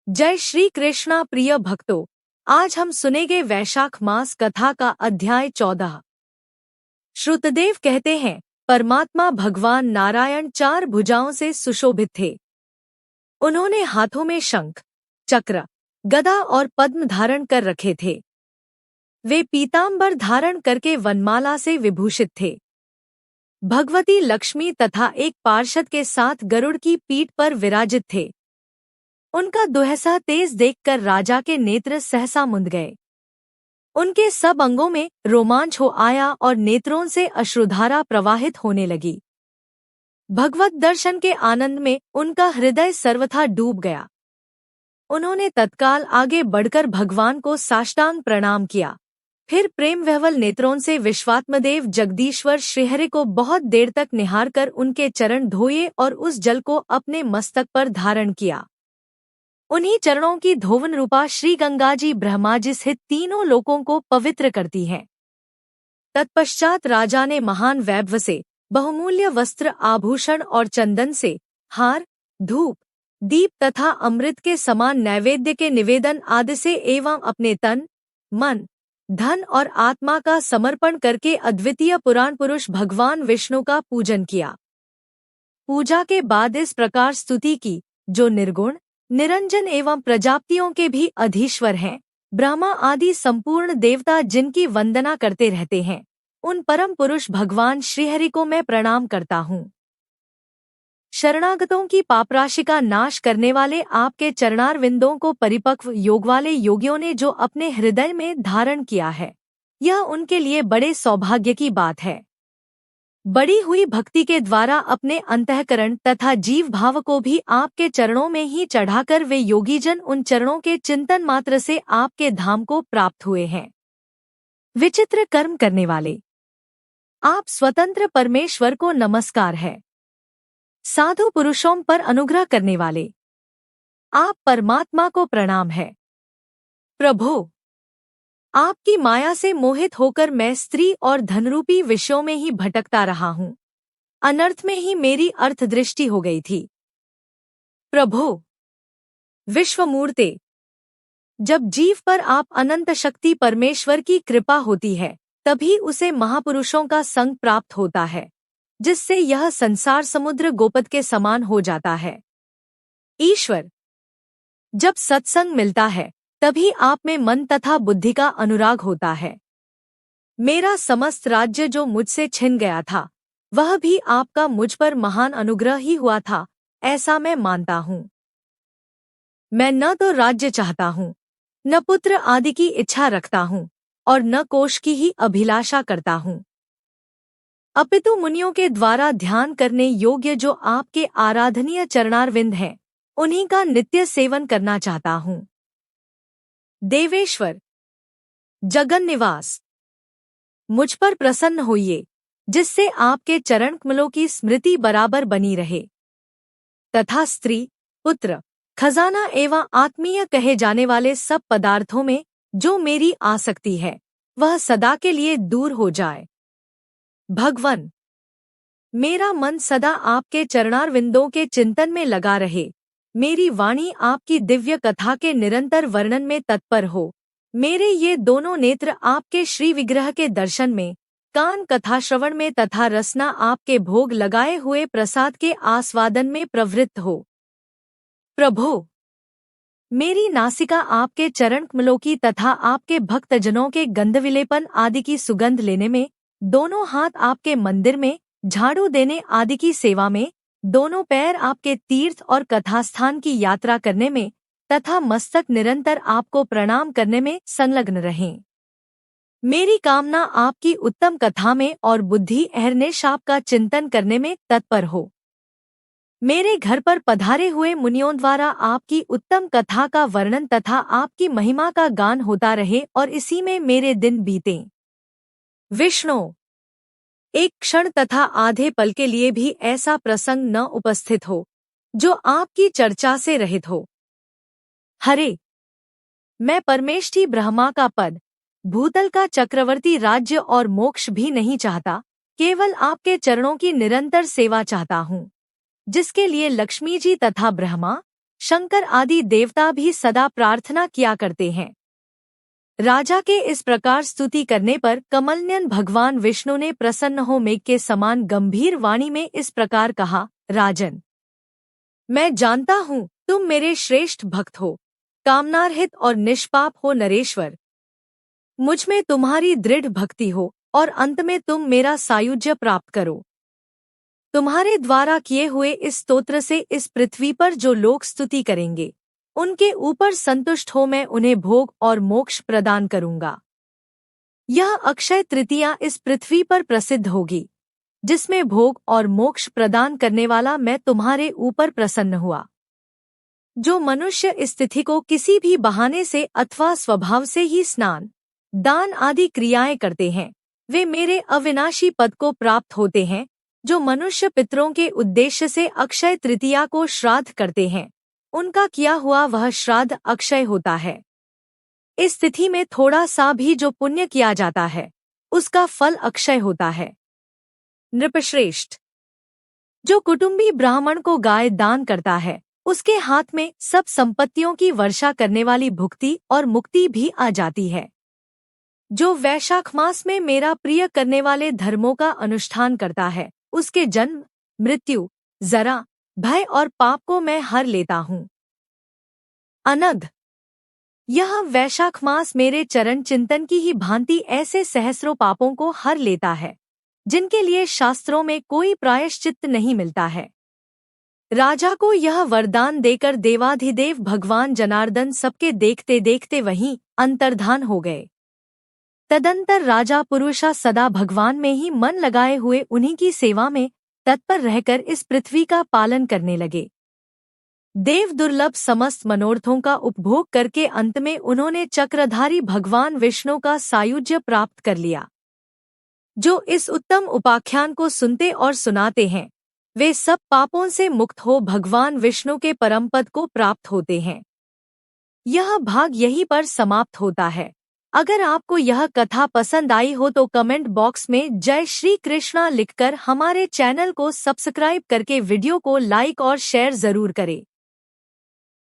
जय श्री कृष्णा प्रिय भक्तों, आज हम सुनेंगे वैशाख मास कथा का अध्याय 14। श्रुतदेव कहते हैं, परमात्मा भगवान नारायण 4 भुजाओं से सुशोभित थे। उन्होंने हाथों में शंख, चक्र, गदा और पद्म धारण कर रखे थे। वे पीतांबर धारण करके वनमाला से विभूषित थे। भगवती लक्ष्मी तथा एक पार्षद के साथ गरुड़ की पीठ पर विराजित थे। उनका दुहसा तेज देखकर राजा के नेत्र सहसा मुंद गए। उनके सब अंगों में रोमांच हो आया और नेत्रों से अश्रुधारा प्रवाहित होने लगी। भगवत दर्शन के आनंद में उनका हृदय सर्वथा डूब गया। उन्होंने तत्काल आगे बढ़कर भगवान को साष्टांग प्रणाम किया। फिर प्रेम विह्वल नेत्रों से विश्वात्मदेव जगदीश्वर श्रीहरि को बहुत देर तक निहार कर उनके चरण धोए और उस जल को अपने मस्तक पर धारण किया। उन्हीं चरणों की धोवन रूपा श्री गंगा जी ब्रह्मा जी सहित तीनों लोकों को पवित्र करती हैं। तत्पश्चात राजा ने महान वैभव से बहुमूल्य वस्त्र आभूषण और चंदन से हार, धूप, दीप तथा अमृत के समान नैवेद्य के निवेदन आदि से एवं अपने तन, मन, धन और आत्मा का समर्पण करके अद्वितीय पुराण पुरुष भगवान विष्णु का पूजन किया। पूजा के बाद इस प्रकार स्तुति की, जो निर्गुण, निरंजन एवं प्रजापतियों के भी अधीश्वर हैं, ब्रह्मा आदि संपूर्ण देवता जिनकी वंदना करते रहते हैं, उन परम पुरुष भगवान श्रीहरि को मैं प्रणाम करता हूँ। शरणागतों की पापराशि का नाश करने वाले आपके चरणारविंदों को परिपक्व योग वाले योगियों ने जो अपने हृदय में धारण किया है, यह उनके लिए बड़े सौभाग्य की बात है। बढ़ी हुई भक्ति के द्वारा अपने अंतःकरण तथा जीव भाव को भी आपके चरणों में ही चढ़ाकर वे योगीजन उन चरणों के चिंतन मात्र से आपके धाम को प्राप्त हुए हैं। विचित्र कर्म करने वाले आप स्वतंत्र परमेश्वर को नमस्कार है। साधु पुरुषों पर अनुग्रह करने वाले आप परमात्मा को प्रणाम है। प्रभो, आपकी माया से मोहित होकर मैं स्त्री और धनरूपी विषयों में ही भटकता रहा हूँ। अनर्थ में ही मेरी अर्थदृष्टि हो गई थी। प्रभो, विश्वमूर्ते, जब जीव पर आप अनंत शक्ति परमेश्वर की कृपा होती है, तभी उसे महापुरुषों का संग प्राप्त होता है, जिससे यह संसार समुद्र गोपद के समान हो जाता है। ईश्वर, जब सत्संग मिलता है, तभी आप में मन तथा बुद्धि का अनुराग होता है। मेरा समस्त राज्य जो मुझसे छिन गया था, वह भी आपका मुझ पर महान अनुग्रह ही हुआ था, ऐसा मैं मानता हूँ। मैं न तो राज्य चाहता हूँ, न पुत्र आदि की इच्छा रखता हूँ, और न कोष की ही अभिलाषा करता हूँ, अपितु मुनियों के द्वारा ध्यान करने योग्य जो आपके आराधनीय चरणारविंद हैं, उन्हीं का नित्य सेवन करना चाहता हूँ। देवेश्वर, जगन निवास, मुझ पर प्रसन्न होइए, जिससे आपके चरण कमलों की स्मृति बराबर बनी रहे, तथा स्त्री, पुत्र, खजाना एवं आत्मीय कहे जाने वाले सब पदार्थों में जो मेरी आसक्ति है, वह सदा के लिए दूर हो जाए। भगवन, मेरा मन सदा आपके चरणारविंदों के चिंतन में लगा रहे, मेरी वाणी आपकी दिव्य कथा के निरंतर वर्णन में तत्पर हो, मेरे ये दोनों नेत्र आपके श्री विग्रह के दर्शन में, कान कथा श्रवण में तथा रसना आपके भोग लगाए हुए प्रसाद के आस्वादन में प्रवृत्त हो। प्रभो, मेरी नासिका आपके चरण कमलों की तथा आपके भक्तजनों के गंधविलेपन आदि की सुगंध लेने में, दोनों हाथ आपके मंदिर में झाड़ू देने आदि की सेवा में, दोनों पैर आपके तीर्थ और कथास्थान की यात्रा करने में तथा मस्तक निरंतर आपको प्रणाम करने में संलग्न रहें। मेरी कामना आपकी उत्तम कथा में और बुद्धि अहर्निश आपका चिंतन करने में तत्पर हो। मेरे घर पर पधारे हुए मुनियों द्वारा आपकी उत्तम कथा का वर्णन तथा आपकी महिमा का गान होता रहे और इसी में मेरे दिन बीतें। विष्णु, एक क्षण तथा आधे पल के लिए भी ऐसा प्रसंग न उपस्थित हो जो आपकी चर्चा से रहित हो। हरे, मैं परमेष्ठी ब्रह्मा का पद, भूतल का चक्रवर्ती राज्य और मोक्ष भी नहीं चाहता, केवल आपके चरणों की निरंतर सेवा चाहता हूँ, जिसके लिए लक्ष्मी जी तथा ब्रह्मा, शंकर आदि देवता भी सदा प्रार्थना किया करते हैं। राजा के इस प्रकार स्तुति करने पर कमलनयन भगवान विष्णु ने प्रसन्न हो मेघ के समान गंभीर वाणी में इस प्रकार कहा, राजन, मैं जानता हूँ तुम मेरे श्रेष्ठ भक्त हो, कामनारहित और निष्पाप हो नरेश्वर। मुझ में तुम्हारी दृढ़ भक्ति हो और अंत में तुम मेरा सायुज्य प्राप्त करो। तुम्हारे द्वारा किए हुए इस स्तोत्र से इस पृथ्वी पर जो लोग स्तुति करेंगे उनके ऊपर संतुष्ट हो मैं उन्हें भोग और मोक्ष प्रदान करूंगा। यह अक्षय तृतीया इस पृथ्वी पर प्रसिद्ध होगी, जिसमें भोग और मोक्ष प्रदान करने वाला मैं तुम्हारे ऊपर प्रसन्न हुआ। जो मनुष्य इस तिथि को किसी भी बहाने से अथवा स्वभाव से ही स्नान, दान आदि क्रियाएं करते हैं, वे मेरे अविनाशी पद को प्राप्त होते हैं। जो मनुष्य पितरों के उद्देश्य से अक्षय तृतीया को श्राद्ध करते हैं, उनका किया हुआ वह श्राद्ध अक्षय होता है। इस तिथि में थोड़ा सा भी जो पुण्य किया जाता है, उसका फल अक्षय होता है। नृपश्रेष्ठ, जो कुटुंबी ब्राह्मण को गाय दान करता है, उसके हाथ में सब संपत्तियों की वर्षा करने वाली भुक्ति और मुक्ति भी आ जाती है। जो वैशाख मास में मेरा प्रिय करने वाले धर्मों का अनुष्ठान करता है, उसके जन्म, मृत्यु, जरा, भय और पाप को मैं हर लेता हूँ। अनघ, यह वैशाख मास मेरे चरण चिंतन की ही भांति ऐसे सहस्रों पापों को हर लेता है, जिनके लिए शास्त्रों में कोई प्रायश्चित्त नहीं मिलता है। राजा को यह वरदान देकर देवाधिदेव भगवान जनार्दन सबके देखते देखते वहीं अंतर्धान हो गए। तदंतर राजा पुरुषा सदा भगवान में ही मन लगाए हुए उन्हीं की सेवा में तत्पर रहकर इस पृथ्वी का पालन करने लगे। देव दुर्लभ समस्त मनोरथों का उपभोग करके अंत में उन्होंने चक्रधारी भगवान विष्णु का सायुज्य प्राप्त कर लिया। जो इस उत्तम उपाख्यान को सुनते और सुनाते हैं, वे सब पापों से मुक्त हो भगवान विष्णु के परम पद को प्राप्त होते हैं। यह भाग यहीं पर समाप्त होता है। अगर आपको यह कथा पसंद आई हो तो कमेंट बॉक्स में जय श्री कृष्णा लिखकर हमारे चैनल को सब्सक्राइब करके वीडियो को लाइक और शेयर जरूर करें।